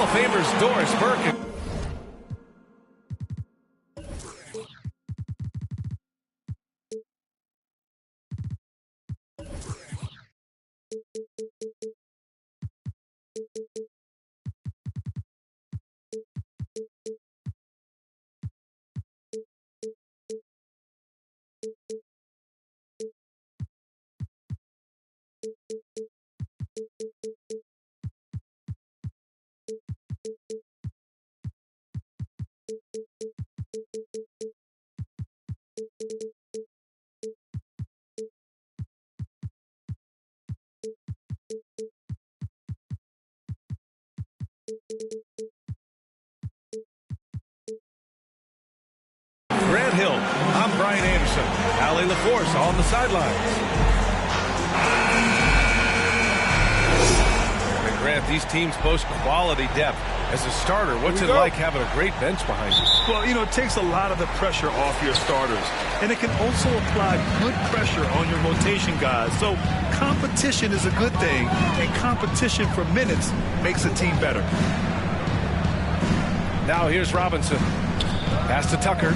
of Famers Doris Burke. Grant Hill, I'm Brian Anderson. Allie LaForce on the sidelines. And Grant, these teams boast quality depth. As a starter, what's it like having a great bench behind you? Well, you know, it takes a lot of the pressure off your starters. And it can also apply good pressure on your rotation guys. So competition is a good thing. And competition for minutes makes a team better. Now here's Robinson. Pass to Tucker.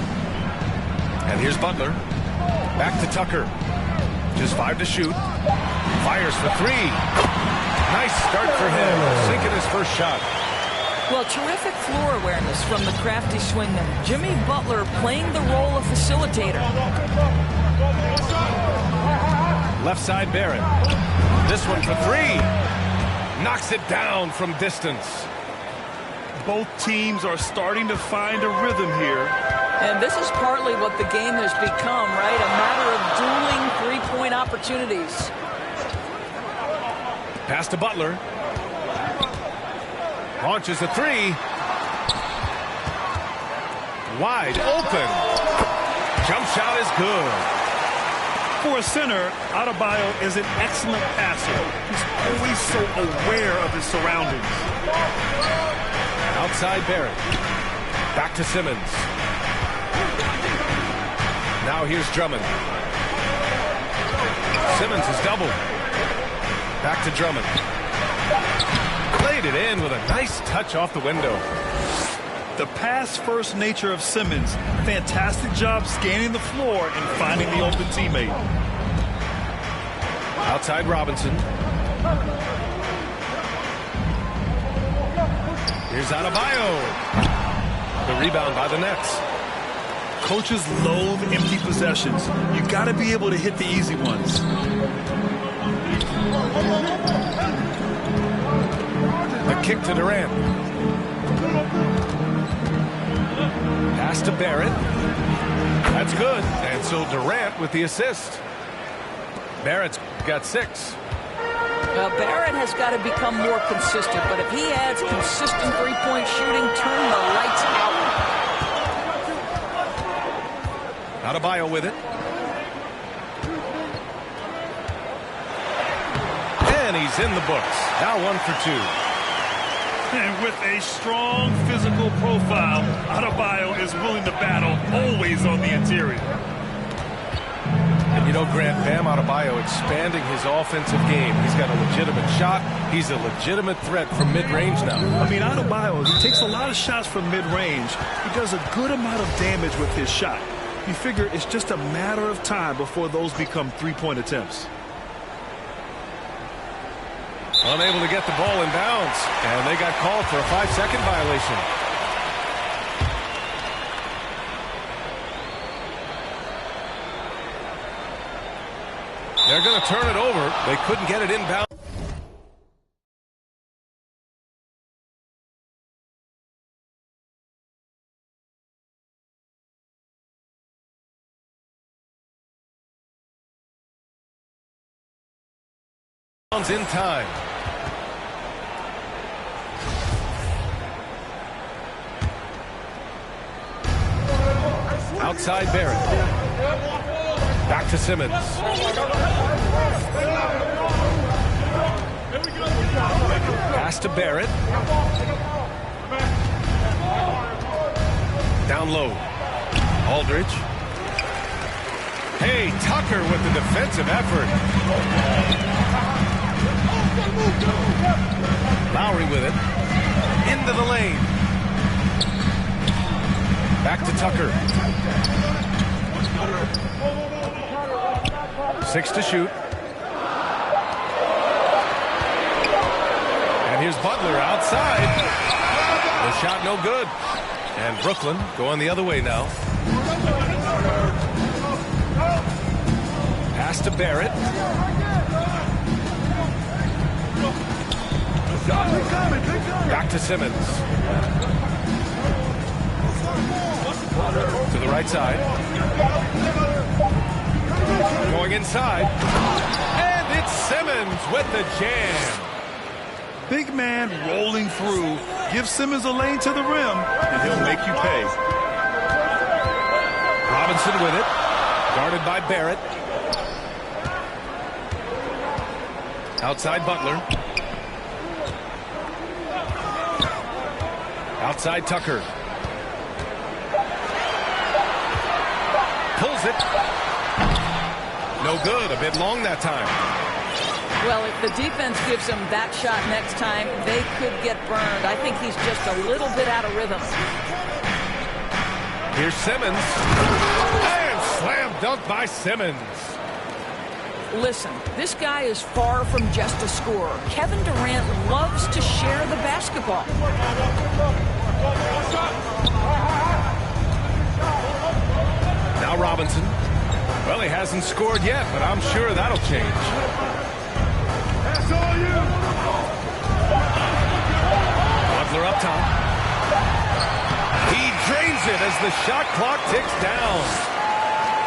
And here's Butler. Back to Tucker. Just 5 to shoot. Fires for 3. Nice start for him. Sinking his first shot. Well, terrific floor awareness from the crafty swingman. Jimmy Butler playing the role of facilitator. Left side Barrett. This one for 3. Knocks it down from distance. Both teams are starting to find a rhythm here. And this is partly what the game has become, right? A matter of dueling three-point opportunities. Pass to Butler. Launches a 3. Wide open. Jump shot is good. For a center, Adebayo is an excellent passer. He's always so aware of his surroundings. Outside Barrett. Back to Simmons. Now here's Drummond. Simmons is doubled. Back to Drummond. Played it in with a nice touch off the window. The pass-first nature of Simmons. Fantastic job scanning the floor and finding the open teammate. Outside Robinson. Here's Adebayo. The rebound by the Nets. Coaches loathe empty possessions. You got to be able to hit the easy ones. A kick to Durant. Pass to Barrett. That's good. And so Durant with the assist. Barrett's got 6. Well, Barrett has got to become more consistent, but if he adds consistent three-point shooting, turn the lights out. Adebayo with it. And he's in the books. Now 1 for 2. And with a strong physical profile, Adebayo is willing to battle, always on the interior. And you know, Grant, Bam Adebayo expanding his offensive game. He's got a legitimate shot. He's a legitimate threat from mid-range now. I mean, Adebayo, he takes a lot of shots from mid-range. He does a good amount of damage with his shot. You figure it's just a matter of time before those become three-point attempts. Unable to get the ball in bounds. And they got called for a 5-second violation. They're going to turn it over. They couldn't get it inbound. In time. Outside Barrett. Back to Simmons. Pass to Barrett. Down low. Aldridge. Hey, Tucker with the defensive effort. Lowry with it. In the into the lane. Back to Tucker. 6 to shoot. And here's Butler outside. The shot no good. And Brooklyn going the other way now. Pass to Barrett. Back to Simmons. To the right side. Going inside. And it's Simmons with the jam. Big man rolling through. Give Simmons a lane to the rim, and he'll make you pay. Robinson with it. Guarded by Barrett. Outside Butler. Outside Tucker. Pulls it. No good. A bit long that time. Well, if the defense gives him that shot next time, they could get burned. I think he's just a little bit out of rhythm. Here's Simmons. And slam dunk by Simmons. Listen, this guy is far from just a scorer. Kevin Durant loves to share the basketball. Now Robinson. Well, he hasn't scored yet, but I'm sure that'll change. Butler up top. He drains it as the shot clock ticks down.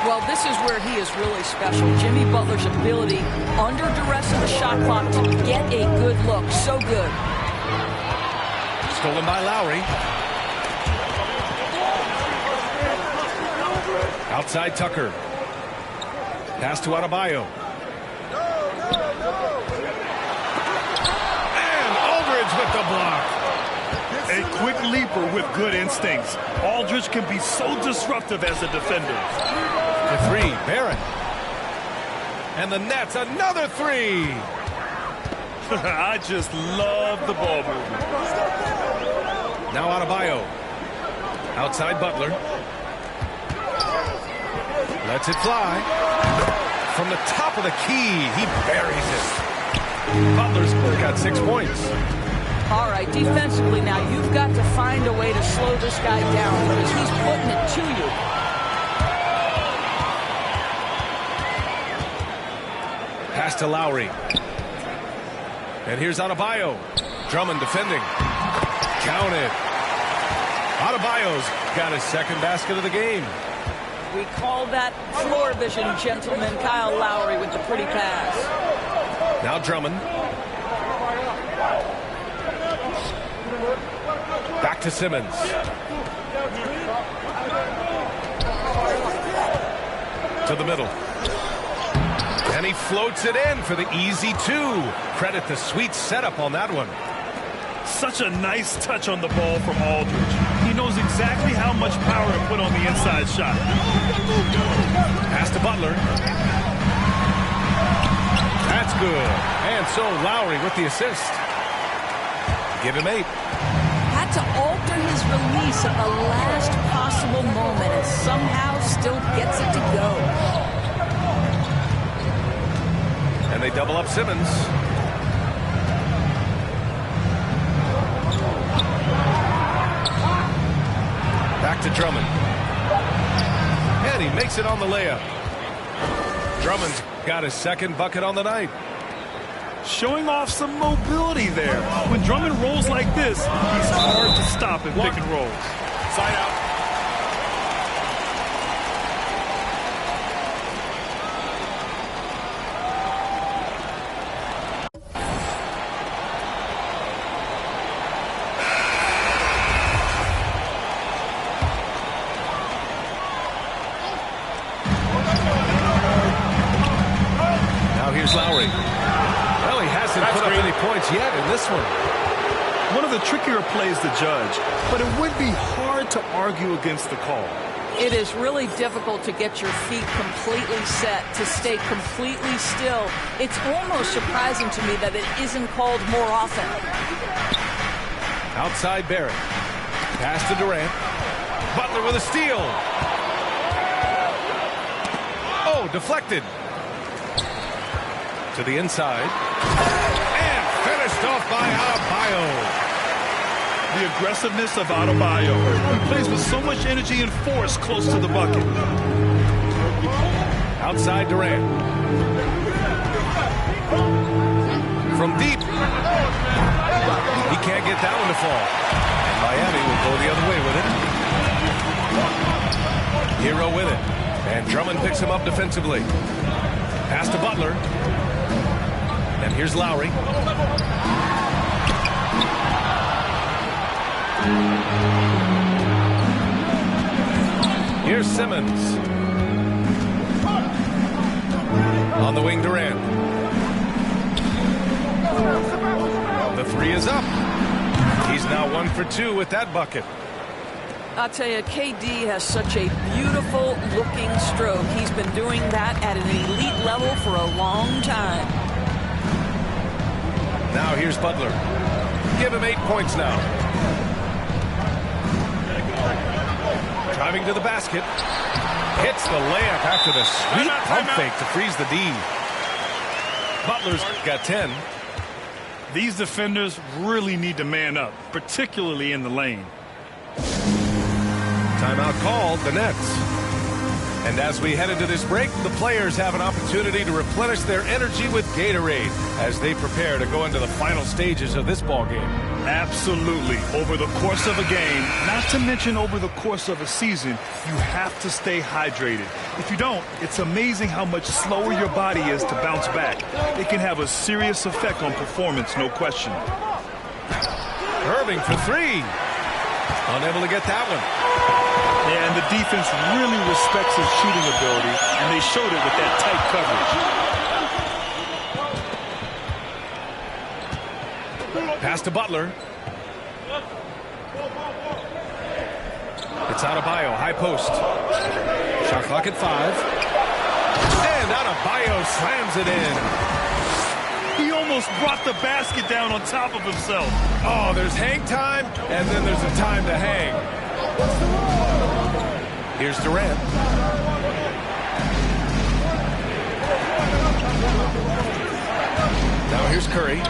Well, this is where he is really special. Jimmy Butler's ability under duress of the shot clock to get a good look. So good. Stolen by Lowry. Outside Tucker. Pass to Adebayo. And Aldridge with the block. A quick leaper with good instincts. Aldridge can be so disruptive as a defender. The three, Barrett. And the Nets, another three. I just love the ball movement. Now Adebayo. Outside Butler. Lets it fly. From the top of the key, he buries it. Butler's got 6 points. All right, defensively now, you've got to find a way to slow this guy down because he's putting it to you. Pass to Lowry. And here's Adebayo. Drummond defending. Counted. Adebayo's got his second basket of the game. We call that floor vision, gentlemen. Kyle Lowry with the pretty pass. Now Drummond. Back to Simmons. To the middle. And he floats it in for the easy two. Credit the sweet setup on that one. Such a nice touch on the ball from Aldridge. He knows exactly how much power to put on the inside shot. Pass to Butler. That's good. And so Lowry with the assist. Give him 8. Had to alter his release at the last possible moment and somehow still gets it to go. And they double up Simmons. Back to Drummond. And he makes it on the layup. Drummond's got his second bucket on the night. Showing off some mobility there. When Drummond rolls like this, he's hard to stop in pick and rolls. Side out. Lowry. Well, he hasn't put up any points yet in this one. One of the trickier plays to judge, but it would be hard to argue against the call. It is really difficult to get your feet completely set, to stay completely still. It's almost surprising to me that it isn't called more often. Outside Barrett. Pass to Durant. Butler with a steal. Oh, deflected. To the inside. And finished off by Adebayo. The aggressiveness of Adebayo. He plays with so much energy and force close to the bucket. Outside Durant. From deep. He can't get that one to fall. And Miami will go the other way with it. Hero with it. And Drummond picks him up defensively. Pass to Butler. And here's Lowry. Here's Simmons. On the wing, Durant. The three is up. He's now 1 for 2 with that bucket. I'll tell you, KD has such a beautiful looking stroke. He's been doing that at an elite level for a long time. Now here's Butler. Give him 8 points now. Driving to the basket. Hits the layup after the sweet pump fake to freeze the D. Butler's got 10. These defenders really need to man up, particularly in the lane. Timeout called, the Nets. And as we head into this break, the players have an opportunity to replenish their energy with Gatorade as they prepare to go into the final stages of this ball game. Absolutely. Over the course of a game, not to mention over the course of a season, you have to stay hydrated. If you don't, it's amazing how much slower your body is to bounce back. It can have a serious effect on performance, no question. Irving for 3. Unable to get that one. Yeah, and the defense really respects his shooting ability, and they showed it with that tight coverage. Pass to Butler. It's Adebayo, high post. Shot clock at 5. And Adebayo slams it in. He almost brought the basket down on top of himself. Oh, there's hang time, and then there's a time to hang. Here's Durant. Now here's Curry.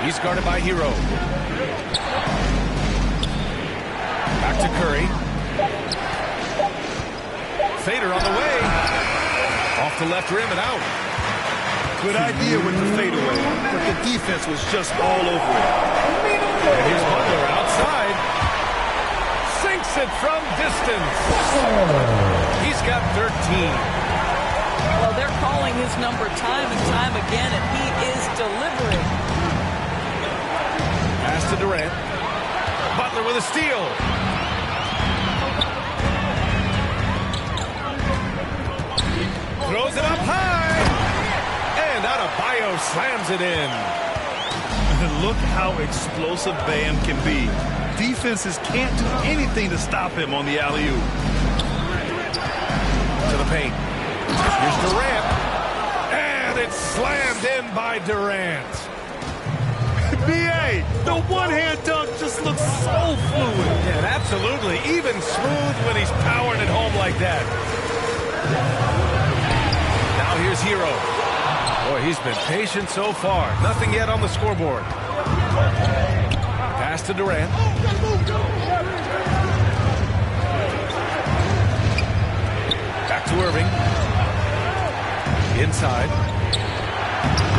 He's guarded by Hero. Back to Curry. Fader on the way. Off the left rim and out. Good idea with the fadeaway, but the defense was just all over it. And here's Butler outside. Sinks it from distance. He's got 13. Well, they're calling his number time and time again, and he is delivering. Pass to Durant. Butler with a steal. Throws it up high. And Adebayo slams it in. And look how explosive Bam can be. Defenses can't do anything to stop him on the alley-oop. To the paint. Here's Durant. And it's slammed in by Durant. B.A., the one-hand dunk just looks so fluid. And absolutely, even smooth when he's powering it home like that. Now here's Hero. Boy, he's been patient so far. Nothing yet on the scoreboard. Pass to Durant. Back to Irving. Inside.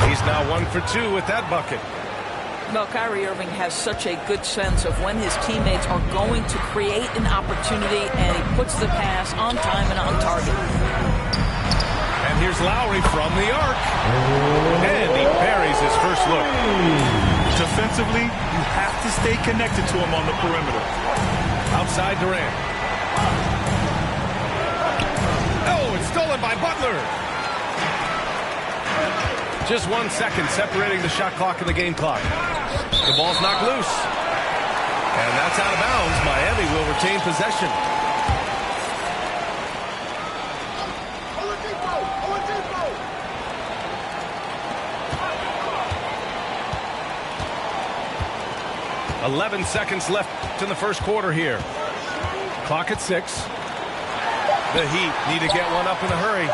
He's now 1 for 2 with that bucket. Well, Kyrie Irving has such a good sense of when his teammates are going to create an opportunity, and he puts the pass on time and on target. And here's Lowry from the arc. And he buries his first look. Defensively, you have to stay connected to him on the perimeter. Outside Durant. Oh, it's stolen by Butler. Just 1 second separating the shot clock and the game clock. The ball's knocked loose. And that's out of bounds. Miami will retain possession. 11 seconds left in the first quarter here. Clock at 6. The Heat need to get one up in a hurry.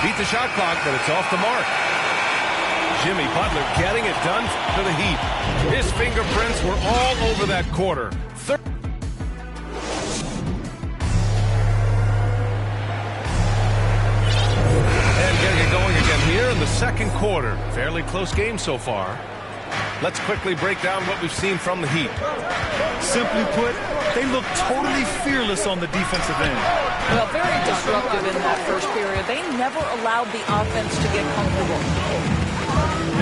Beat the shot clock, but it's off the mark. Jimmy Butler getting it done for the Heat. His fingerprints were all over that quarter. And getting it going again here in the second quarter. Fairly close game so far. Let's quickly break down what we've seen from the Heat. Simply put, they look totally fearless on the defensive end. Well, very disruptive in that first period. They never allowed the offense to get comfortable.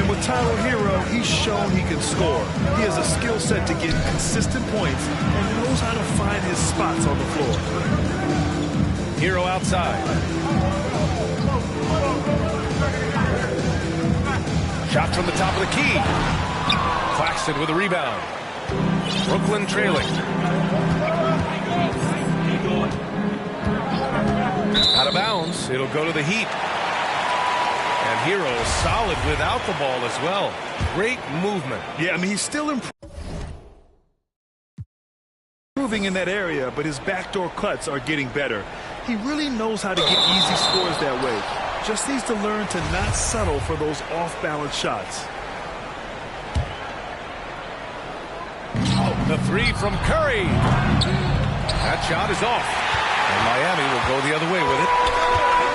And with Tyler Hero, he's shown he can score. He has a skill set to get consistent points and knows how to find his spots on the floor. Hero outside. Shot from the top of the key. Claxton with a rebound. Brooklyn trailing. Out of bounds. It'll go to the Heat. And Hero is solid without the ball as well. Great movement. Yeah, I mean, he's still improving in that area, but his backdoor cuts are getting better. He really knows how to get easy scores that way. Just needs to learn to not settle for those off-balance shots. The three from Curry. That shot is off. And Miami will go the other way with it.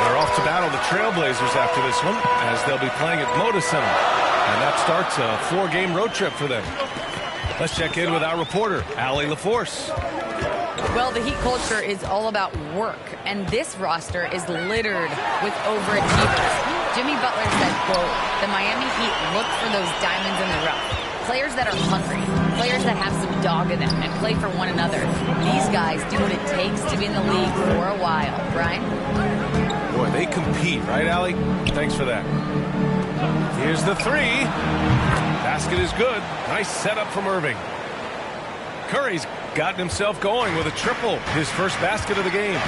They're off to battle the Trailblazers after this one, as they'll be playing at Moda Center. And that starts a 4-game road trip for them. Let's check in with our reporter, Allie LaForce. Well, the Heat culture is all about work, and this roster is littered with overachievers. Jimmy Butler said, quote, the Miami Heat look for those diamonds in the rough. Players that are hungry, players that have some dog in them and play for one another. These guys do what it takes to be in the league for a while. Brian? Boy, they compete, right, Allie? Thanks for that. Here's the three. Basket is good. Nice setup from Irving. Curry's gotten himself going with a triple. His first basket of the game.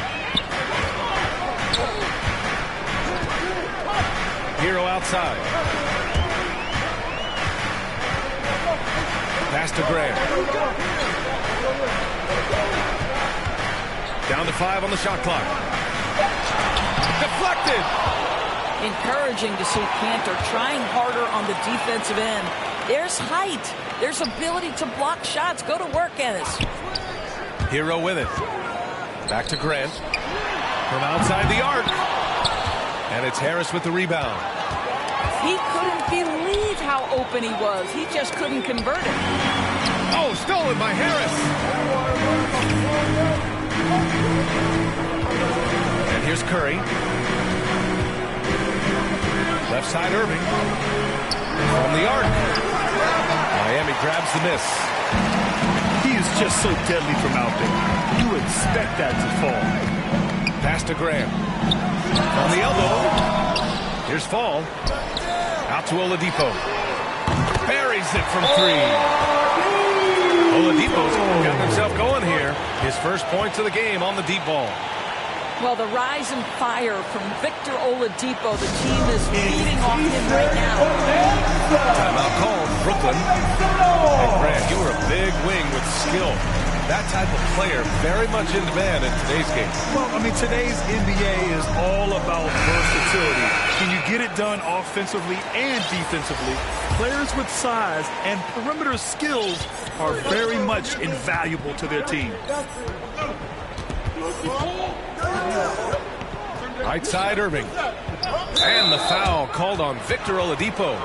Hero outside. Pass to Grant. Down to 5 on the shot clock. Deflected. Encouraging to see Cantor trying harder on the defensive end. There's height. There's ability to block shots. Go to work, Ennis. Hero with it. Back to Grant. From outside the arc. And it's Harris with the rebound. He couldn't believe how open he was. He just couldn't convert it. Oh, stolen by Harris. And here's Curry. Left side Irving. From the arc. Miami grabs the miss. He is just so deadly from out there. You expect that to fall. Pass to Graham. On the elbow. Here's Fall. Out to Oladipo. Buries it from 3. Oladipo's got himself going here. His first points of the game on the deep ball. Well, the rise and fire from Victor Oladipo. The team is feeding off him right now. Timeout called, Brooklyn. And Grant, you were a big wing with skill. That type of player very much in demand in today's game. Well, I mean, today's NBA is all about versatility. Can you get it done offensively and defensively? Players with size and perimeter skills are very much invaluable to their team. Right side Irving. And the foul called on Victor Oladipo.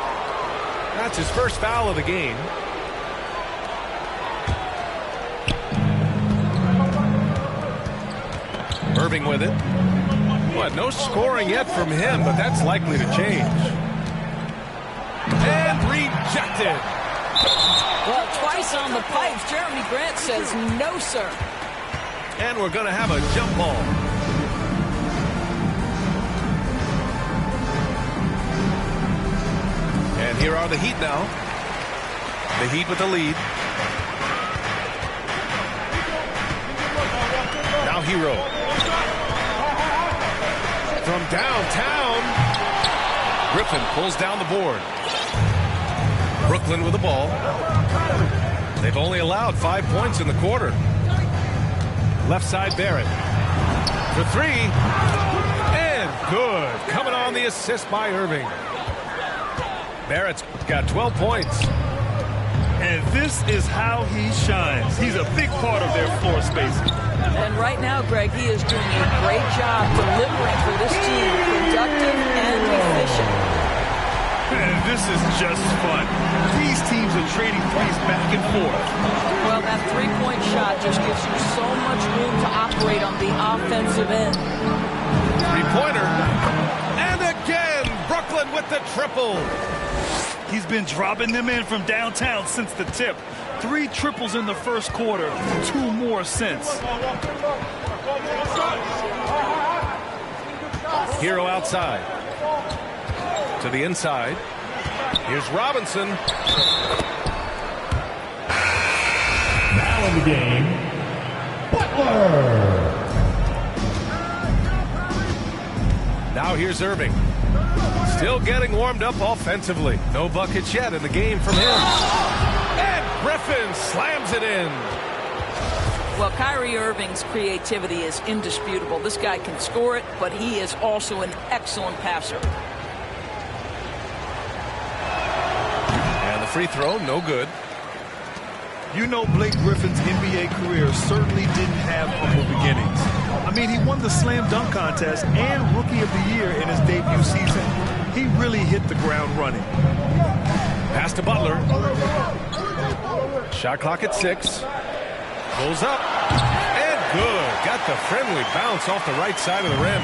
That's his first foul of the game. Irving with it. What, no scoring yet from him, but that's likely to change. And rejected. Well, twice on the pipes. Jeremy Grant says no, sir. And we're going to have a jump ball. And here are the Heat now. The Heat with the lead. Now Hero. From downtown. Griffin pulls down the board. Brooklyn with the ball. They've only allowed 5 points in the quarter. Left side, Barrett. For three. And good. Coming on the assist by Irving. Barrett's got 12 points. And this is how he shines. He's a big part of their floor spacing. And right now, Greg, he is doing a great job delivering for this team, productive and efficient. And this is just fun. These teams are trading threes back and forth. Well, that three-point shot just gives you so much room to operate on the offensive end. Three-pointer. And again, Brooklyn with the triple. He's been dropping them in from downtown since the tip. 3 triples in the first quarter, 2 more since. Hero outside. To the inside. Here's Robinson. Now in the game, Butler. Now here's Irving. Still getting warmed up offensively. No buckets yet in the game from him. And Griffin slams it in. Well, Kyrie Irving's creativity is indisputable. This guy can score it, but he is also an excellent passer. And the free throw, no good. You know, Blake Griffin's NBA career certainly didn't have humble beginnings. I mean, he won the slam dunk contest and Rookie of the Year in his debut season. He really hit the ground running. Pass to Butler. Shot clock at 6. Goes up. And good. Got the friendly bounce off the right side of the rim.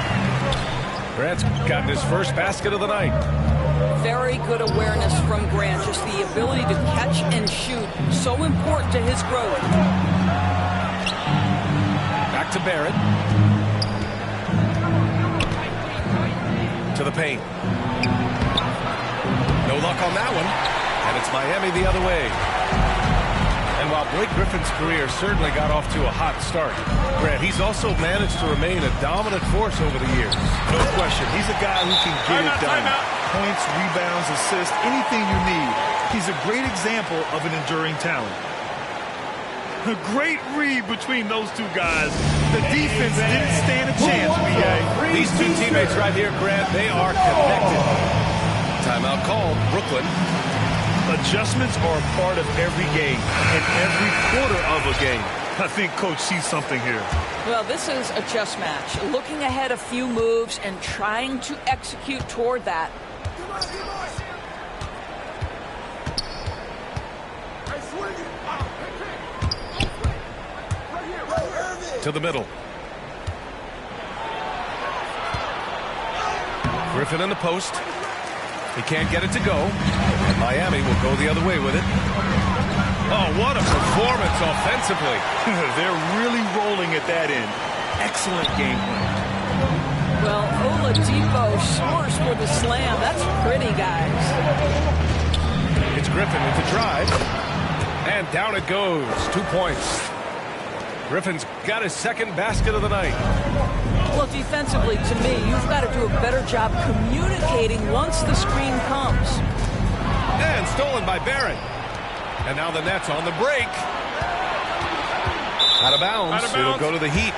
Grant's gotten his first basket of the night. Very good awareness from Grant. Just the ability to catch and shoot. So important to his growth. Back to Barrett. To the paint. No luck on that one. And it's Miami the other way. And while Blake Griffin's career certainly got off to a hot start, Grant, he's also managed to remain a dominant force over the years. No question. He's a guy who can get it done. Points, rebounds, assists, anything you need. He's a great example of an enduring talent. A great read between those two guys. The defense didn't stand a chance, B.A. These two teammates right here, Grant, they are connected. Timeout called. Brooklyn. Adjustments are a part of every game and every quarter of a game. I think Coach sees something here. Well, this is a chess match. Looking ahead a few moves and trying to execute toward that. To the middle. Griffin in the post. He can't get it to go. And Miami will go the other way with it. Oh, what a performance offensively. They're really rolling at that end. Excellent game plan. Well, Oladipo soars for the slam. That's pretty, guys. It's Griffin with the drive. And down it goes. 2 points. Griffin's got his second basket of the night. Well, defensively, to me, you've got to do a better job communicating once the screen comes. And stolen by Barrett. And now the Nets on the break. Out of bounds. It'll go to the Heat.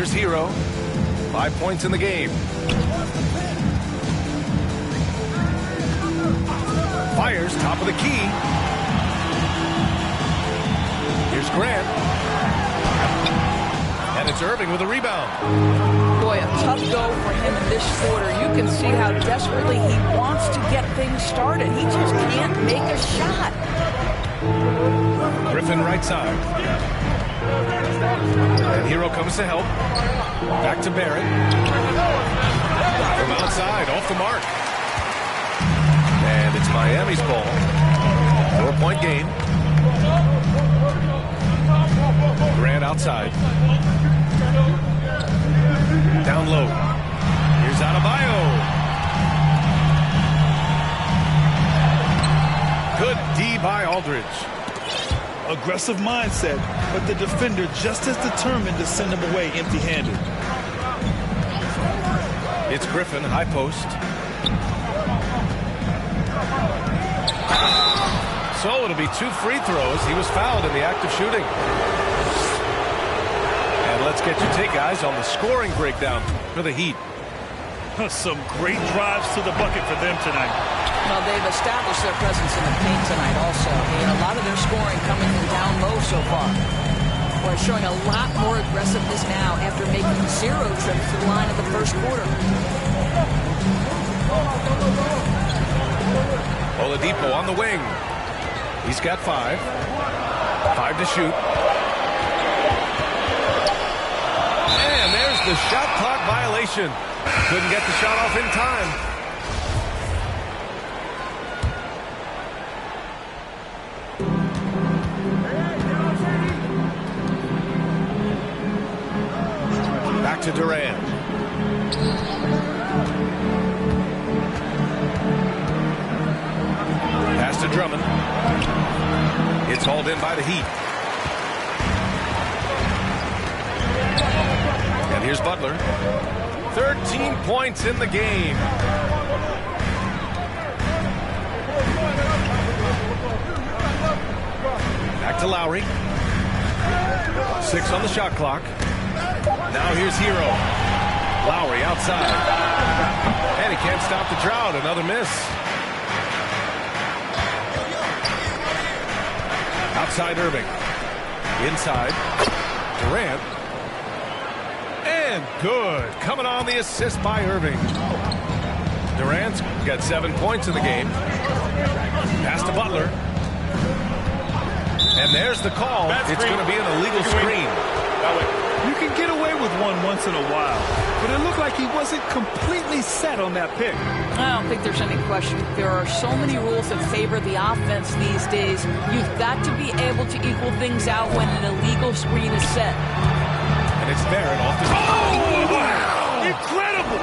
Here's Hero. 5 points in the game. Fires, top of the key. Here's Grant. And it's Irving with a rebound. Boy, a tough go for him in this quarter. You can see how desperately he wants to get things started. He just can't make a shot. Griffin right side. And Hero comes to help. Back to Barrett. From outside, off the mark. And it's Miami's ball. 4-point game. Grant outside. Down low. Here's Adebayo. Good D by Aldridge. Aggressive mindset, but the defender just as determined to send him away empty-handed. It's Griffin, high post. So it'll be 2 free throws. He was fouled in the act of shooting. And let's get your take, guys, on the scoring breakdown for the Heat. Some great drives to the bucket for them tonight. Well, they've established their presence in the paint tonight also. And a lot of their scoring coming from down low so far. We're showing a lot more aggressiveness now after making 0 trips to the line of the first quarter. Oladipo on the wing. He's got 5. 5 to shoot. And there's the shot clock violation. Couldn't get the shot off in time. Back to Durant. Pass to Drummond. It's hauled in by the Heat. And here's Butler. 13 points in the game. Back to Lowry. 6 on the shot clock. Now here's Hero. Lowry outside. And he can't stop the drought. Another miss. Outside Irving. Inside. Durant. And good. Coming on the assist by Irving. Durant's got 7 points in the game. Pass to Butler. And there's the call. It's going to be an illegal screen. You can get away with one once in a while, but it looked like he wasn't completely set on that pick. I don't think there's any question. There are so many rules that favor the offense these days. You've got to be able to equal things out when an illegal screen is set. And it's Barrett off the... Oh, wow! Incredible!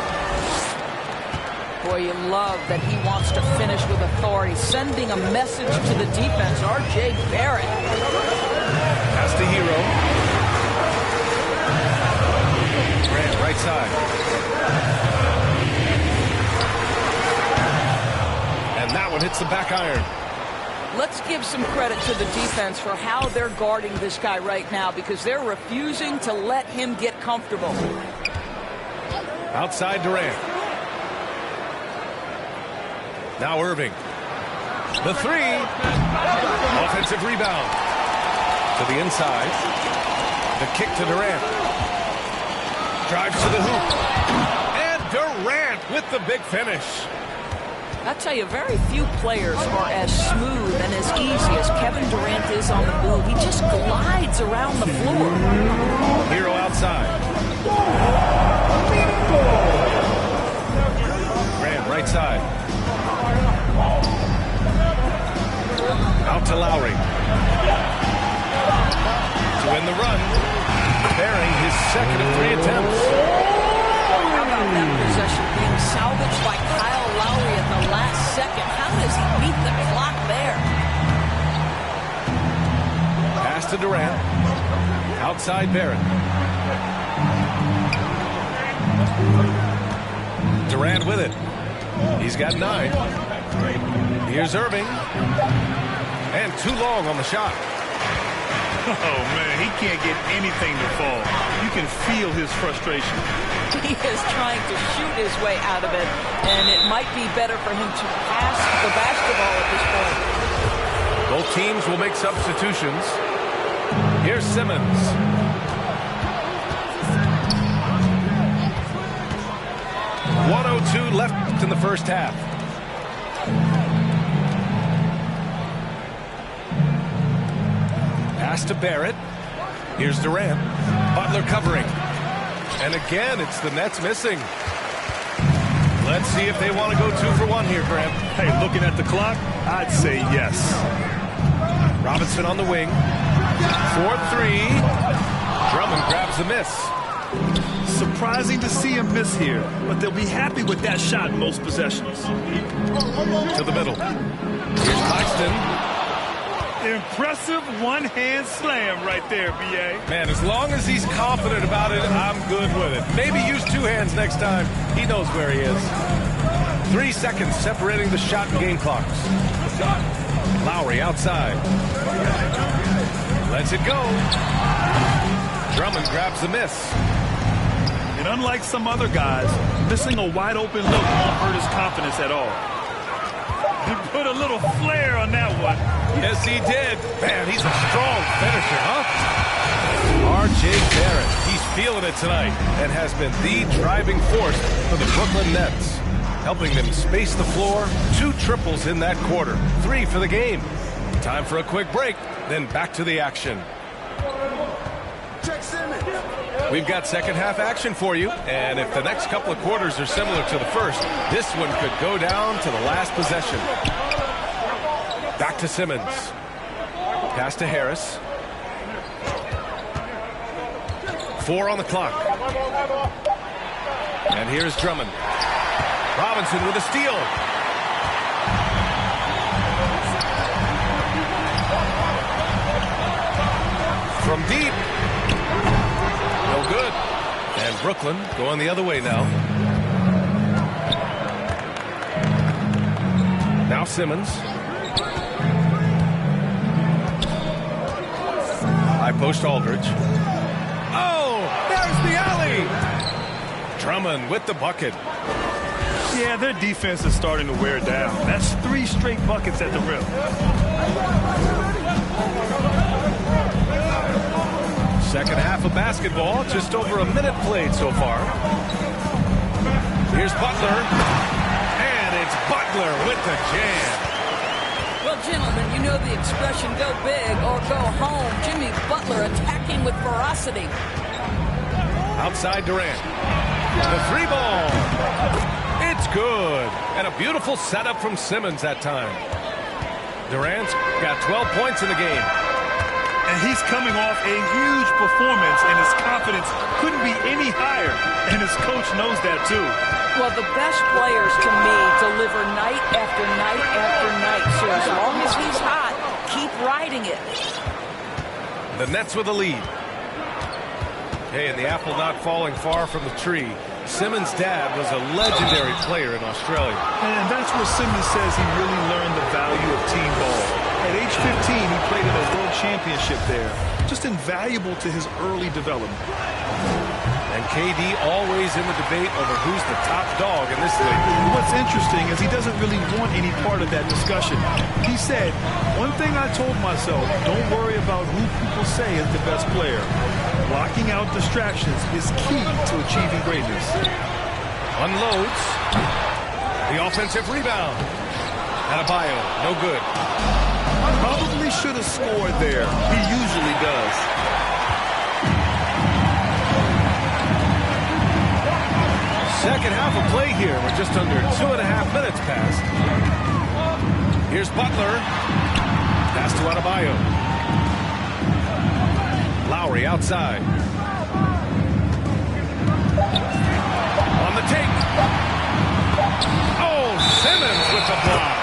Boy, you love that he wants to finish with authority, sending a message to the defense. R.J. Barrett. Pass to Hero. Grant, right side. And that one hits the back iron. Let's give some credit to the defense for how they're guarding this guy right now, because they're refusing to let him get comfortable. Outside Durant. Now Irving. The 3. Offensive rebound. To the inside. The kick to Durant. Drives to the hoop. And Durant with the big finish. I tell you, very few players are as smooth and as easy as Kevin Durant is on the move. He just glides around the floor. Hero outside. Grant right side. Out to Lowry. To win the run. Bearing his second of 3 attempts. How about that possession being salvaged by Kyle Lowry at the last second? How does he beat the clock there? Pass to Durant. Outside Barrett. Durant with it. He's got 9. Here's Irving. And too long on the shot. Oh, man, he can't get anything to fall. You can feel his frustration. He is trying to shoot his way out of it, and it might be better for him to pass the basketball at this point. Both teams will make substitutions. Here's Simmons. .102 left in the first half. Pass to Barrett. Here's Durant. Butler covering. And again, it's the Nets missing. Let's see if they want to go 2 for 1 here, Grant. Hey, looking at the clock, I'd say yes. Robinson on the wing. 4-3. Drummond grabs the miss. Surprising to see him miss here, but they'll be happy with that shot in most possessions. To the middle. Here's Claxton. Impressive one-hand slam right there, B.A. Man, as long as he's confident about it, I'm good with it. Maybe use 2 hands next time. He knows where he is. 3 seconds separating the shot and game clocks. Lowry outside. Lets it go. Drummond grabs the miss. And unlike some other guys, missing a wide-open look won't hurt his confidence at all. He put a little flair on that one. Yes, he did. Man, he's a strong finisher, huh? R.J. Barrett, he's feeling it tonight and has been the driving force for the Brooklyn Nets, helping them space the floor. 2 triples in that quarter. 3 for the game. Time for a quick break, then back to the action. We've got second half action for you, and if the next couple of quarters are similar to the first, this one could go down to the last possession. Back to Simmons. Pass to Harris. 4 on the clock. And here's Drummond. Robinson with a steal. From deep. No good. And Brooklyn going the other way now. Now Simmons. High post Aldridge. Oh, there's the alley. Drummond with the bucket. Yeah, their defense is starting to wear down. That's 3 straight buckets at the rim. Second half of basketball, just over a minute played so far. Here's Butler. And it's Butler with the jam. Well, gentlemen, you know the expression, go big or go home. Jimmy Butler attacking with ferocity. Outside Durant. The 3 ball. It's good. And a beautiful setup from Simmons that time. Durant's got 12 points in the game. And he's coming off a huge performance, and his confidence couldn't be any higher. And his coach knows that, too. Well, the best players, to me, deliver night after night after night. So as long as he's hot, keep riding it. The Nets with a lead. Hey, and the apple not falling far from the tree. Simmons' dad was a legendary player in Australia. And that's where Simmons says he really learned the value of team ball. At age 15, he played in a world championship there. Just invaluable to his early development. And KD always in the debate over who's the top dog in this league. What's interesting is he doesn't really want any part of that discussion. He said, one thing I told myself, don't worry about who people say is the best player. Blocking out distractions is key to achieving greatness. Unloads. The offensive rebound. Adebayo, no good. Probably should have scored there. He usually does. Second half of play here. We're just under 2.5 minutes past. Here's Butler. Pass to Adebayo. Lowry outside. On the take. Oh, Simmons with the block.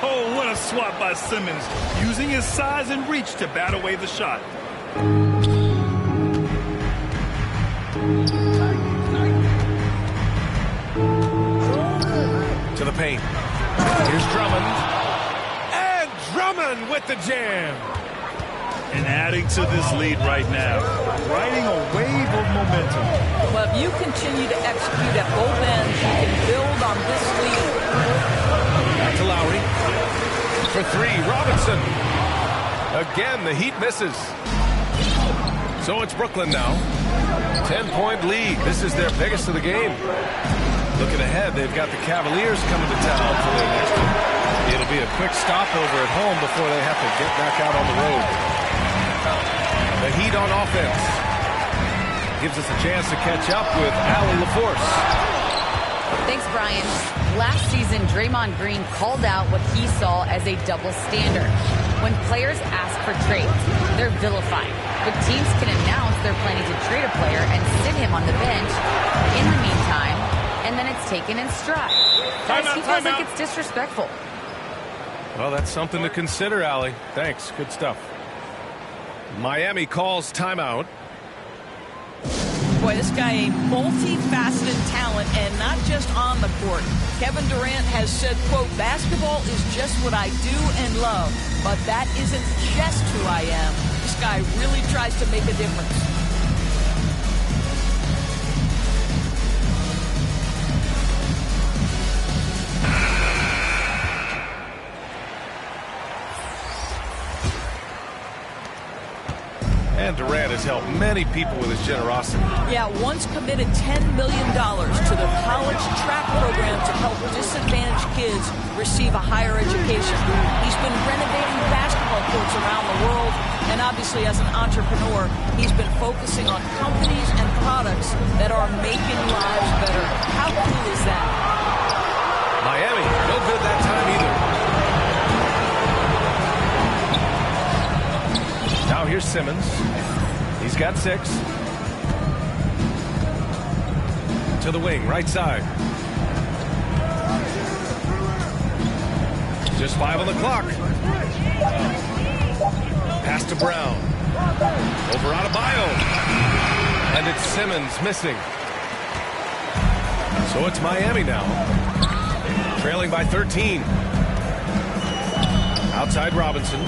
Oh, what a swat by Simmons, using his size and reach to bat away the shot. To the paint. Here's Drummond. And Drummond with the jam. And adding to this lead right now, riding a wave of momentum. But if you continue to execute at both ends, you can build on this lead. Back to Lowry. For three, Robinson. Again, the Heat misses. So it's Brooklyn now. 10-point lead. This is their biggest of the game. Looking ahead, they've got the Cavaliers coming to town for their next one. It'll be a quick stopover at home before they have to get back out on the road. The Heat on offense. Gives us a chance to catch up with Alan LaForce. Thanks, Brian. Last season, Draymond Green called out what he saw as a double standard. When players ask for trades, they're vilified. But teams can announce they're planning to trade a player and sit him on the bench in the meantime, and then it's taken in stride. He feels like it's disrespectful. Well, that's something to consider, Allie. Thanks. Good stuff. Miami calls timeout. Boy, this guy a multifaceted talent, and not just on the court. Kevin Durant has said, quote, basketball is just what I do and love, but that isn't just who I am. This guy really tries to make a difference. And Durant has helped many people with his generosity. Yeah, once committed $10 million to the college track program to help disadvantaged kids receive a higher education. He's been renovating basketball courts around the world, and obviously as an entrepreneur, he's been focusing on companies and products that are making lives better. How cool is that? Miami, no good that time either. Now here's Simmons. He's got 6. To the wing, right side. Just 5 on the clock. Pass to Brown. Over Adebayo. And it's Simmons missing. So it's Miami now. Trailing by 13. Outside Robinson.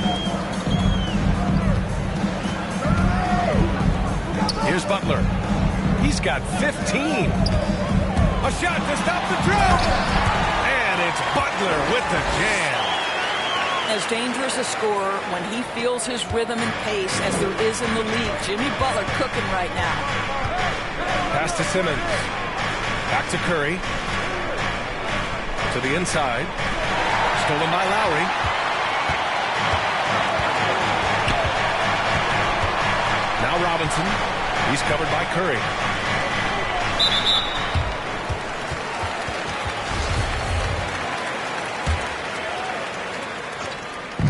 Here's Butler. He's got 15. A shot to stop the drop. And it's Butler with the jam. As dangerous a scorer when he feels his rhythm and pace as there is in the league. Jimmy Butler cooking right now. Pass to Simmons. Back to Curry. To the inside. Stolen by Lowry. Now Robinson. He's covered by Curry.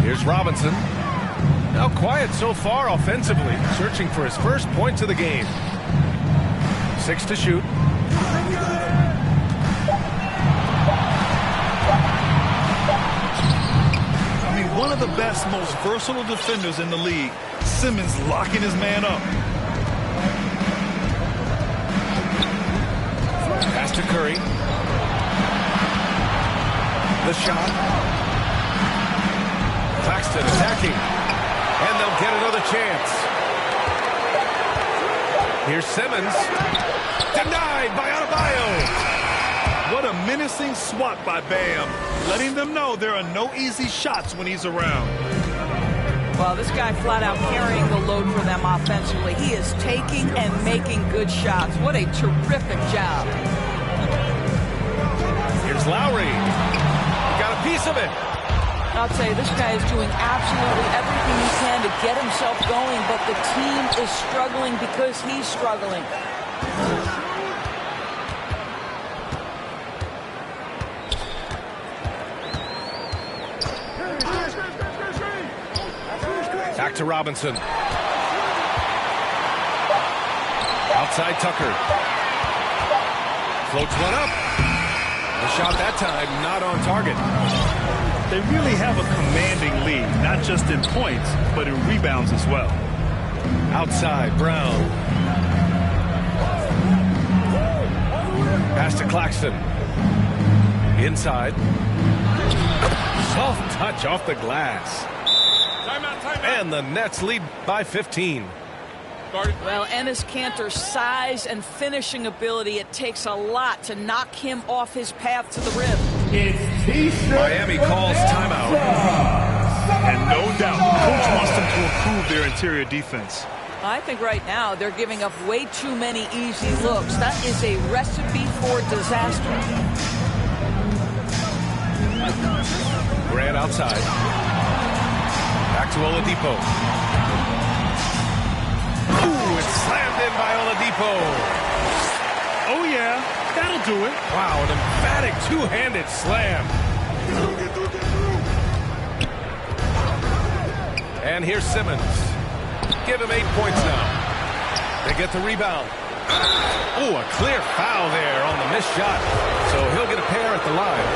Here's Robinson. Now quiet so far offensively, searching for his first points of the game. 6 to shoot. I mean, one of the best, most versatile defenders in the league. Simmons locking his man up. Pass to Curry. The shot. Claxton attacking. And they'll get another chance. Here's Simmons. Denied by Adebayo. What a menacing swat by Bam. Letting them know there are no easy shots when he's around. Well, this guy flat out carrying the load for them offensively. He is taking and making good shots. What a terrific job. Here's Lowry. He got a piece of it. I'll tell you, this guy is doing absolutely everything he can to get himself going, but the team is struggling because he's struggling. Back to Robinson. Outside Tucker. Floats one up. The shot that time not on target. They really have a commanding lead, not just in points, but in rebounds as well. Outside, Brown. Pass to Claxton. Inside. Soft touch off the glass. Timeout. And the Nets lead by 15. Well, Enes Kanter's size and finishing ability, it takes a lot to knock him off his path to the rim. Miami calls timeout. And no doubt, coach wants them to improve their interior defense. I think right now they're giving up way too many easy looks. That is a recipe for disaster. Grant outside. Back to Oladipo. Ooh, it's slammed in by Oladipo. Oh, yeah, that'll do it. Wow, an emphatic two-handed slam. And here's Simmons. Give him 8 points now. They get the rebound. Ooh, a clear foul there on the missed shot. So he'll get a pair at the line.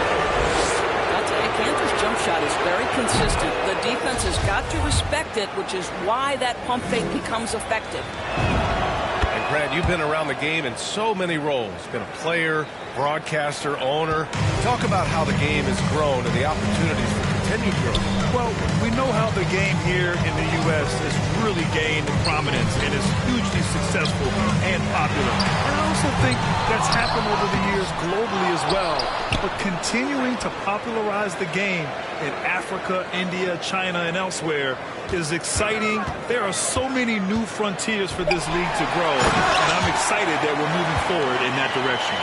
I'll tell you, Kanter's jump shot is very consistent. The defense has got to respect it, which is why that pump fake becomes effective. And Grant, you've been around the game in so many roles. Been a player, broadcaster, owner. Talk about how the game has grown and the opportunities for continued growth. Well, we know how the game here in the U.S. has really gained prominence and is hugely successful and popular. And I also think that's happened over the years globally as well. But continuing to popularize the game in Africa, India, China, and elsewhere is exciting. There are so many new frontiers for this league to grow, and I'm excited that we're moving forward in that direction.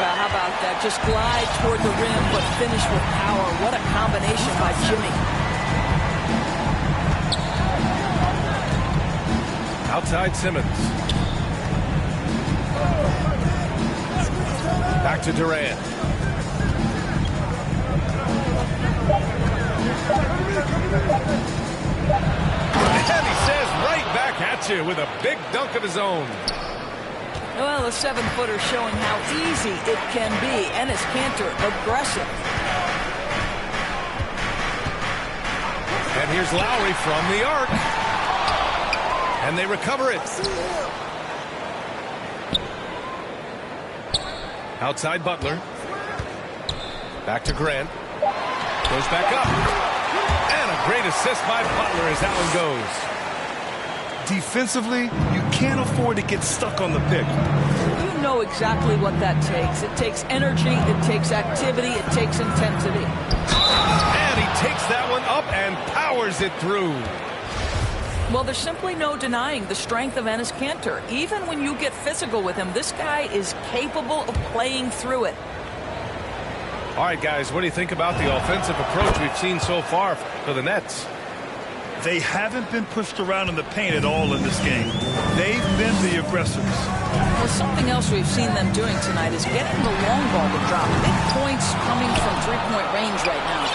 Well, how about that? Just glide toward the rim, but finish with power. What a combination by Jimmy. Outside Simmons. Back to Durant. And he says right back at you with a big dunk of his own. Well, a 7-footer showing how easy it can be. Enes Kanter, aggressive. And here's Lowry from the arc. And they recover it. Outside Butler. Back to Grant. Goes back up. And a great assist by Butler as that one goes. Defensively, you can't afford to get stuck on the pick. You know exactly what that takes. It takes energy, it takes activity, it takes intensity. And he takes that one up and powers it through. Well, there's simply no denying the strength of Enes Kanter. Even when you get physical with him, this guy is capable of playing through it. All right, guys, what do you think about the offensive approach we've seen so far for the Nets? They haven't been pushed around in the paint at all in this game. They've been the aggressors. Well, something else we've seen them doing tonight is getting the long ball to drop. Big points coming from three-point range right now.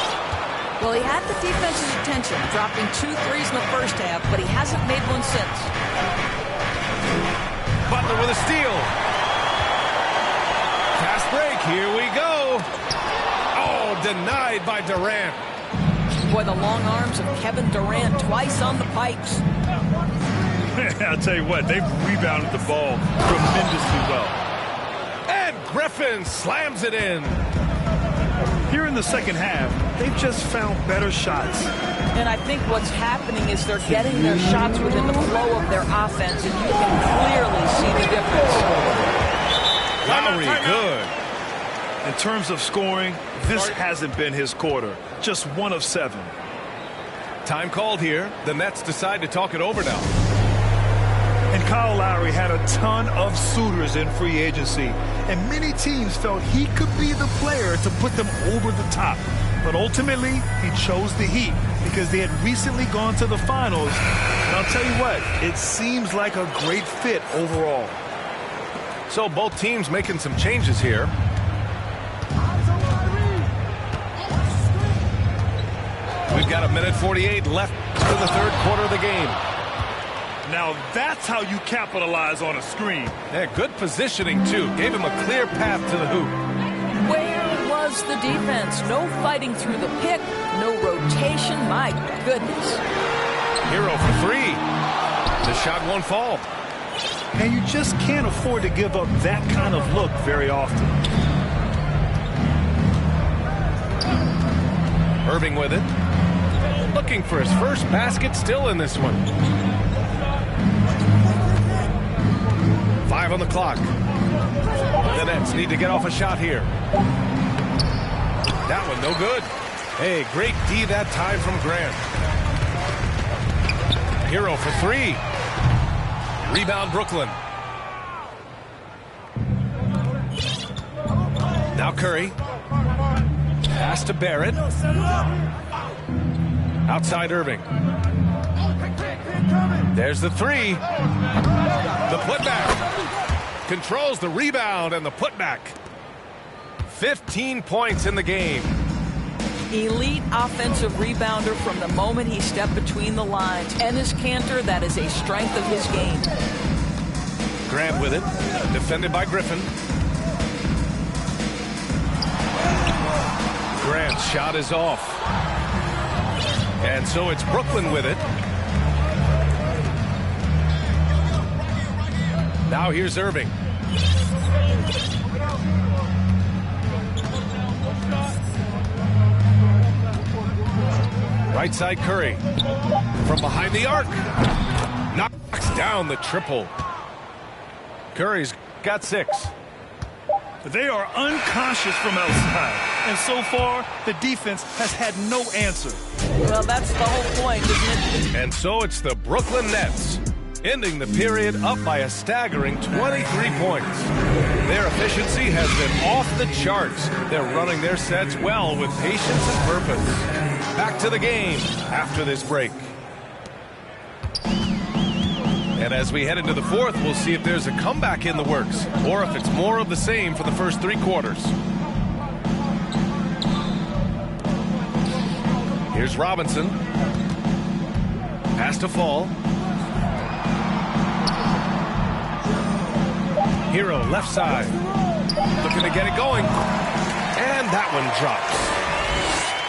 Well, he had the defense's attention, dropping 2 threes in the first half, but he hasn't made one since. Butler with a steal. Fast break, here we go. Oh, denied by Durant. Boy, the long arms of Kevin Durant twice on the pipes. I'll tell you what, they've rebounded the ball tremendously well. And Griffin slams it in. Here in the second half, they've just found better shots. And I think what's happening is they're getting their shots within the flow of their offense, and you can clearly see the difference. Lowry, good. In terms of scoring, this hasn't been his quarter. Just 1 of 7. Time called here. The Nets decide to talk it over now. And Kyle Lowry had a ton of suitors in free agency, and many teams felt he could be the player to put them over the top. But ultimately, he chose the Heat because they had recently gone to the finals. And I'll tell you what, it seems like a great fit overall. So both teams making some changes here. We've got 1:48 left in the third quarter of the game. Now that's how you capitalize on a screen. Yeah, good positioning, too. Gave him a clear path to the hoop. Where was the defense? No fighting through the pick, no rotation. My goodness. Hero for 3. The shot won't fall. And you just can't afford to give up that kind of look very often. Irving with it. looking for his first basket still in this one. 5 on the clock. The Nets need to get off a shot here. That one no good. Hey, great D that time from Grant. Hero for 3. Rebound Brooklyn. Now Curry. Pass to Barrett. Outside Irving. There's the 3. The putback. Controls the rebound and the putback. 15 points in the game. Elite offensive rebounder from the moment he stepped between the lines. Enes Kanter, that is a strength of his game. Grant with it. Defended by Griffin. Grant's shot is off. And so it's Brooklyn with it. Now here's Irving. Right side Curry. From behind the arc. Knocks down the triple. Curry's got 6. They are unconscious from outside. And so far, the defense has had no answer. Well, that's the whole point, isn't it? And so it's the Brooklyn Nets, ending the period up by a staggering 23 points. Their efficiency has been off the charts. They're running their sets well with patience and purpose. Back to the game after this break. And as we head into the 4th, we'll see if there's a comeback in the works or if it's more of the same for the first 3 quarters. Here's Robinson. Pass to Fall. Hero left side. Looking to get it going. And that one drops.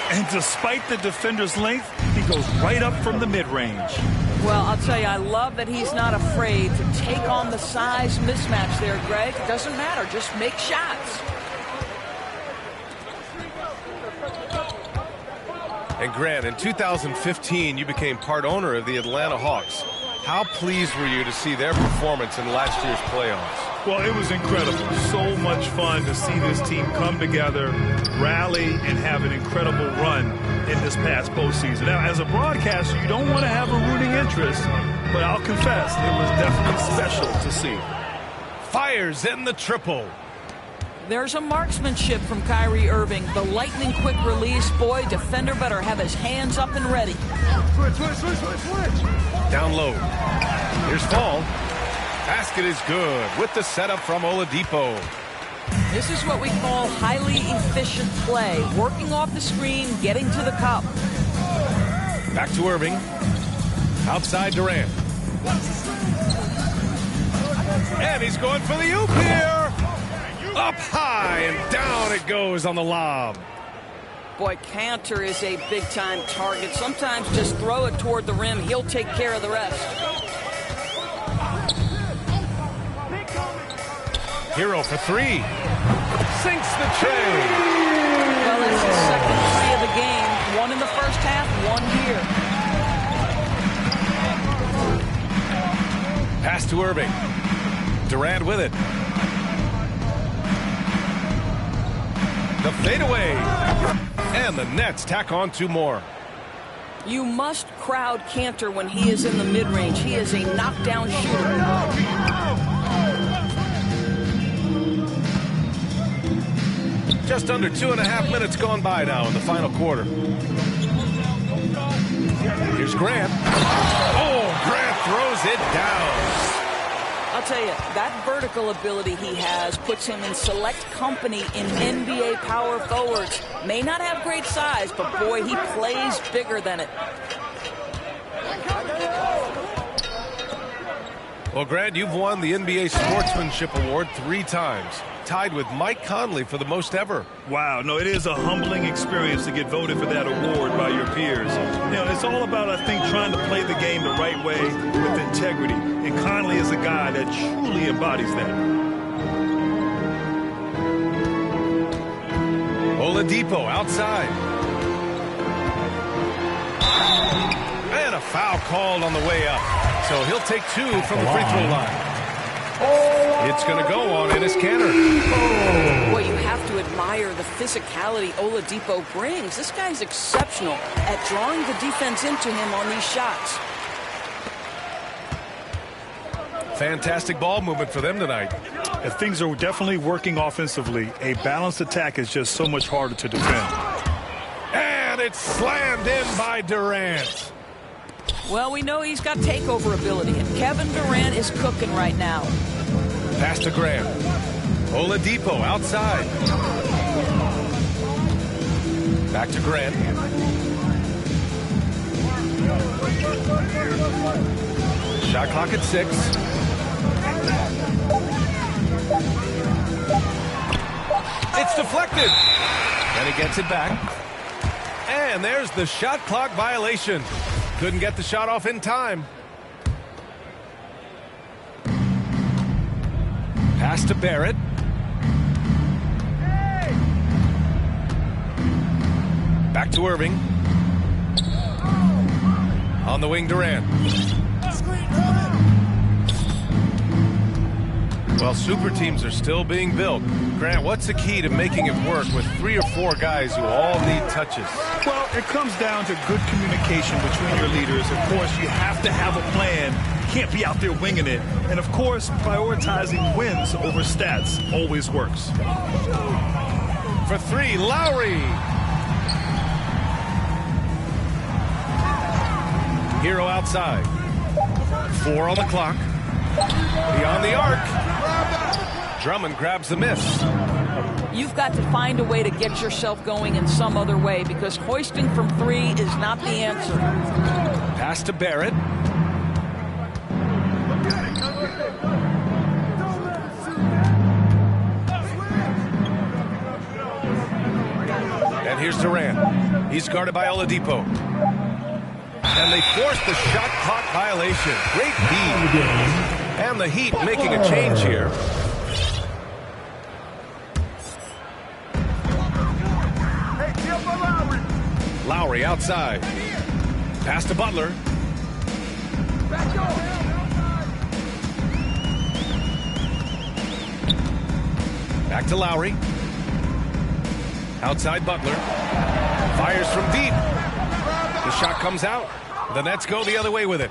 And despite the defender's length, he goes right up from the mid-range. Well, I'll tell you, I love that he's not afraid to take on the size mismatch there, Greg. It doesn't matter. Just make shots. And Grant, in 2015, you became part owner of the Atlanta Hawks. How pleased were you to see their performance in last year's playoffs? Well, it was incredible. So much fun to see this team come together, rally, and have an incredible run in this past postseason. Now, as a broadcaster, you don't want to have a rooting interest, but I'll confess, it was definitely special to see. Fires in the triple. There's a marksmanship from Kyrie Irving. The lightning quick release. Boy, defender better have his hands up and ready. Down low. Here's Fall. Basket is good with the setup from Oladipo. This is what we call highly efficient play. Working off the screen, getting to the cup. Back to Irving. Outside Durant. And he's going for the oop here. Up high and down it goes on the lob. Boy, Kanter is a big-time target. Sometimes just throw it toward the rim. He'll take care of the rest. Hero for 3. Sinks the chain. Well, that's his second 3 of the game. 1 in the first half, 1 here. Pass to Irving. Durant with it. The fadeaway. And the Nets tack on 2 more. You must crowd Kanter when he is in the mid-range. He is a knockdown shooter. Just under 2.5 minutes gone by now in the final quarter. Here's Grant. Oh, Grant throws it down. I'll tell you, that vertical ability he has puts him in select company in NBA power forwards. May not have great size, but boy, he plays bigger than it. Well, Grant, you've won the NBA Sportsmanship Award 3 times, tied with Mike Conley for the most ever. Wow, no, it is a humbling experience to get voted for that award by your peers. You know, it's all about, I think, trying to play the game the right way with integrity. And Conley is a guy that truly embodies that. Oladipo outside. And a foul called on the way up. So he'll take 2 from the free throw line. It's going to go on Enes Kanter. Boy, you have to admire the physicality Oladipo brings. This guy's exceptional at drawing the defense into him on these shots. Fantastic ball movement for them tonight. And things are definitely working offensively. A balanced attack is just so much harder to defend. And it's slammed in by Durant. Well, we know he's got takeover ability, and Kevin Durant is cooking right now. Pass to Grant. Oladipo outside. Back to Grant. Shot clock at 6. It's deflected. And he gets it back. And there's the shot clock violation. Couldn't get the shot off in time. Pass to Barrett. Back to Irving. On the wing, Durant. Well, super teams are still being built. Grant, what's the key to making it work with 3 or 4 guys who all need touches? Well, it comes down to good communication between your leaders. Of course, you have to have a plan. You can't be out there winging it. And, of course, prioritizing wins over stats always works. For 3, Lowry. Hero outside. 4 on the clock. Beyond the arc. Drummond grabs the miss. You've got to find a way to get yourself going in some other way, because hoisting from 3 is not the answer. Pass to Barrett. And here's Durant. He's guarded by Oladipo. And they force the shot clock violation. Great feed. And the Heat making a change here. Lowry outside. Pass to Butler. Back to Lowry. Outside Butler. Fires from deep. The shot comes out. The Nets go the other way with it.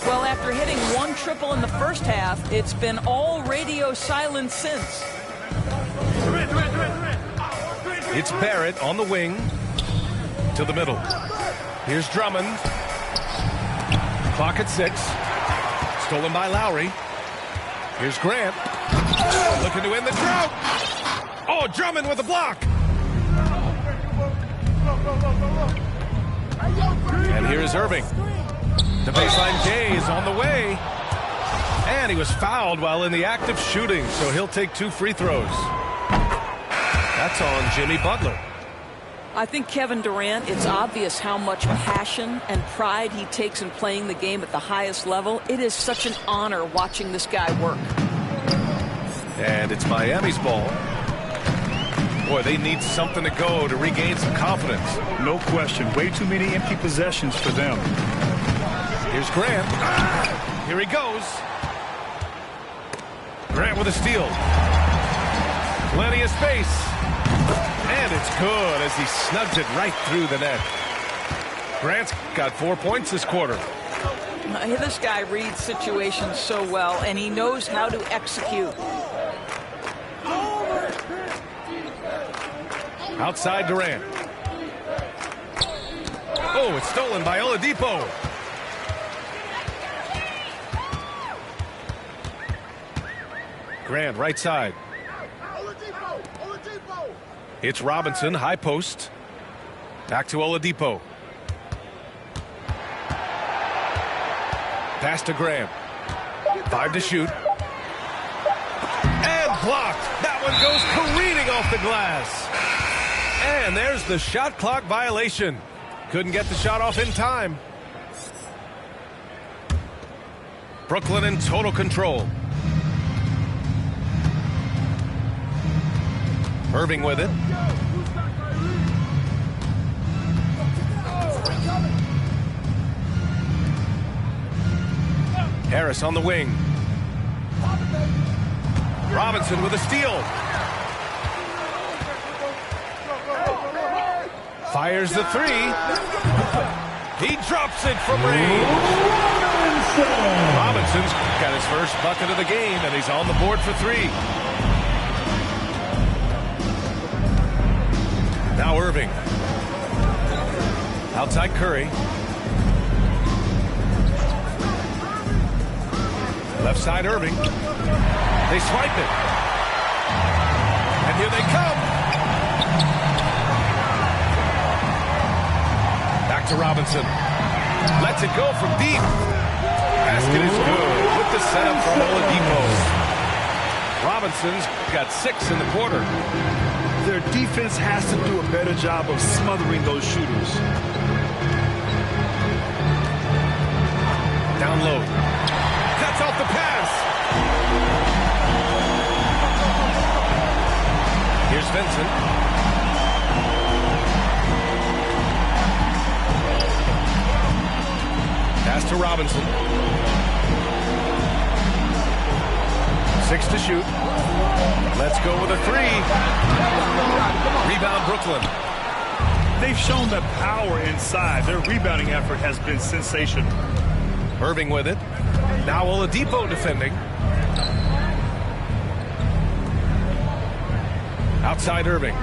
Well, after hitting 1 triple in the first half, it's been all radio silence since. It's Barrett on the wing. To the middle. Here's Drummond. Clock at 6. Stolen by Lowry. Here's Grant. Looking to win the drought. Oh, Drummond with a block. And here is Irving. The baseline J is on the way. And he was fouled while in the act of shooting, so he'll take 2 free throws. That's on Jimmy Butler. I think Kevin Durant, it's obvious how much passion and pride he takes in playing the game at the highest level. It is such an honor watching this guy work. And it's Miami's ball. Boy, they need something to go to regain some confidence. No question. Way too many empty possessions for them. Here's Grant. Here he goes. Grant with a steal. Plenty of space. And it's good as he snugs it right through the net. Grant's got 4 points this quarter. This guy reads situations so well, and he knows how to execute. Outside Durant. Oh, it's stolen by Oladipo. Grant, right side. It's Robinson, high post. Back to Oladipo. Pass to Graham. 5 to shoot. And blocked. That one goes careening off the glass. And there's the shot clock violation. Couldn't get the shot off in time. Brooklyn in total control. Irving with it. Harris on the wing. Robinson with a steal. Fires the three. He drops it from range. Robinson's got his first bucket of the game, and he's on the board for three. Now Irving. Outside Curry. Left side Irving. They swipe it. And here they come. Back to Robinson. Lets it go from deep. Basket is good with the setup from Oladipo. Robinson's got 6 in the quarter. Their defense has to do a better job of smothering those shooters. Down low. Cuts off the pass. Here's Vincent. Pass to Robinson. 6 to shoot. Let's go with a 3. Rebound Brooklyn. They've shown the power inside. Their rebounding effort has been sensational. Irving with it. Now Oladipo defending. Outside Irving.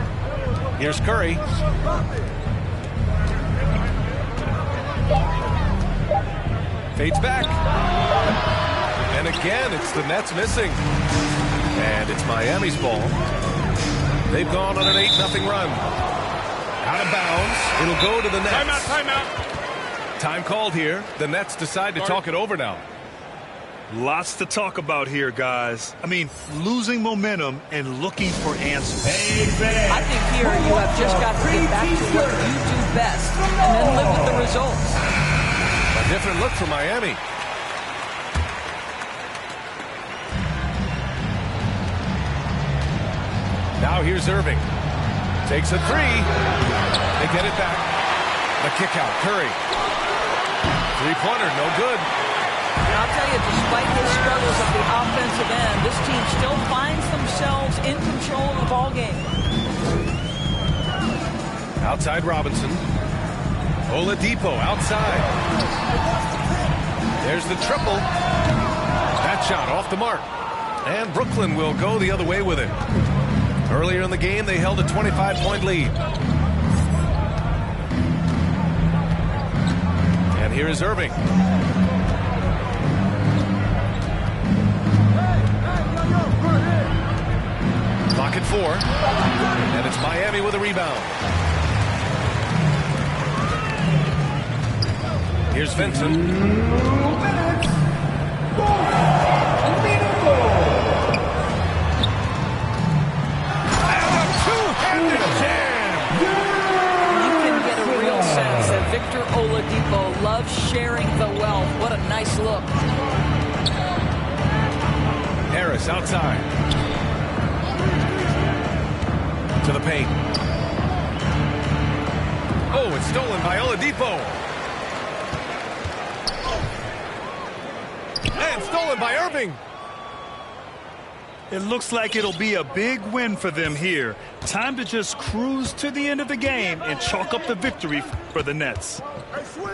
Here's Curry. Fades back. And again, it's the Nets missing. And it's Miami's ball. They've gone on an 8-0 run. Out of bounds. It'll go to the Nets. Timeout. Time called here. The Nets decide to talk it over now. Lots to talk about here, guys. I mean, losing momentum and looking for answers. I think here you have just got to get back to what you do best and then live with the results. A different look for Miami. Now here's Irving. Takes a 3. They get it back. The kick out. Curry. Three-pointer, no good. And I'll tell you, despite his struggles at the offensive end, this team still finds themselves in control of the ball game. Outside Robinson. Oladipo outside. There's the triple. That shot off the mark. And Brooklyn will go the other way with it. Earlier in the game, they held a 25-point lead. And here is Irving. Clock at 4. And it's Miami with a rebound. Here's Vincent. And a two-handed jam. You can get a real sense that Victor Oladipo loves sharing the wealth. What a nice look. Harris outside. To the paint. Oh, it's stolen by Oladipo. And stolen by Irving. It looks like it'll be a big win for them here. Time to just cruise to the end of the game and chalk up the victory for the Nets.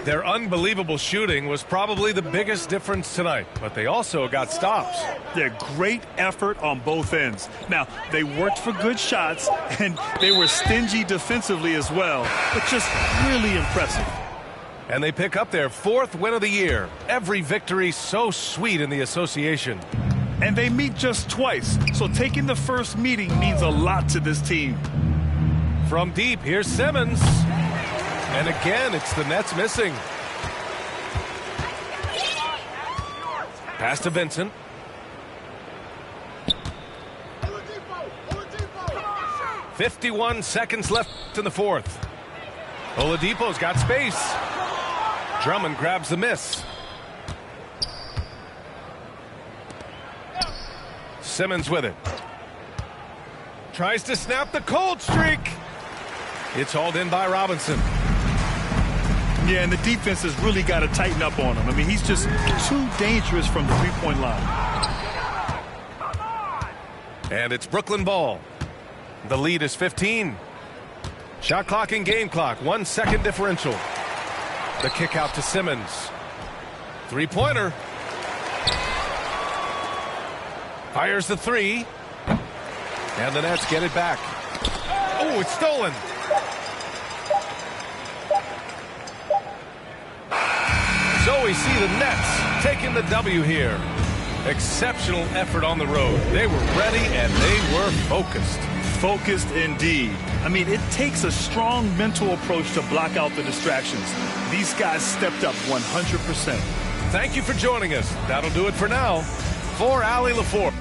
Their unbelievable shooting was probably the biggest difference tonight, but they also got stops. Their great effort on both ends. Now, they worked for good shots, and they were stingy defensively as well, but just really impressive. And they pick up their 4th win of the year. Every victory so sweet in the association. And they meet just twice, so taking the first meeting means a lot to this team. From deep, here's Simmons. And again, it's the Nets missing. Pass to Vincent. Oladipo. 51 seconds left in the 4th. Oladipo's got space. Drummond grabs the miss. Simmons with it. Tries to snap the cold streak. It's hauled in by Robinson. Yeah, and the defense has really got to tighten up on him. I mean, he's just too dangerous from the three-point line. And it's Brooklyn ball. The lead is 15. Shot clock and game clock. 1 second differential. The kick out to Simmons. Three-pointer. Fires the three. And the Nets get it back. Oh, it's stolen. So we see the Nets taking the W here. Exceptional effort on the road. They were ready and they were focused. Focused indeed. I mean, it takes a strong mental approach to block out the distractions. These guys stepped up 100%. Thank you for joining us. That'll do it for now. For Allie LaForge.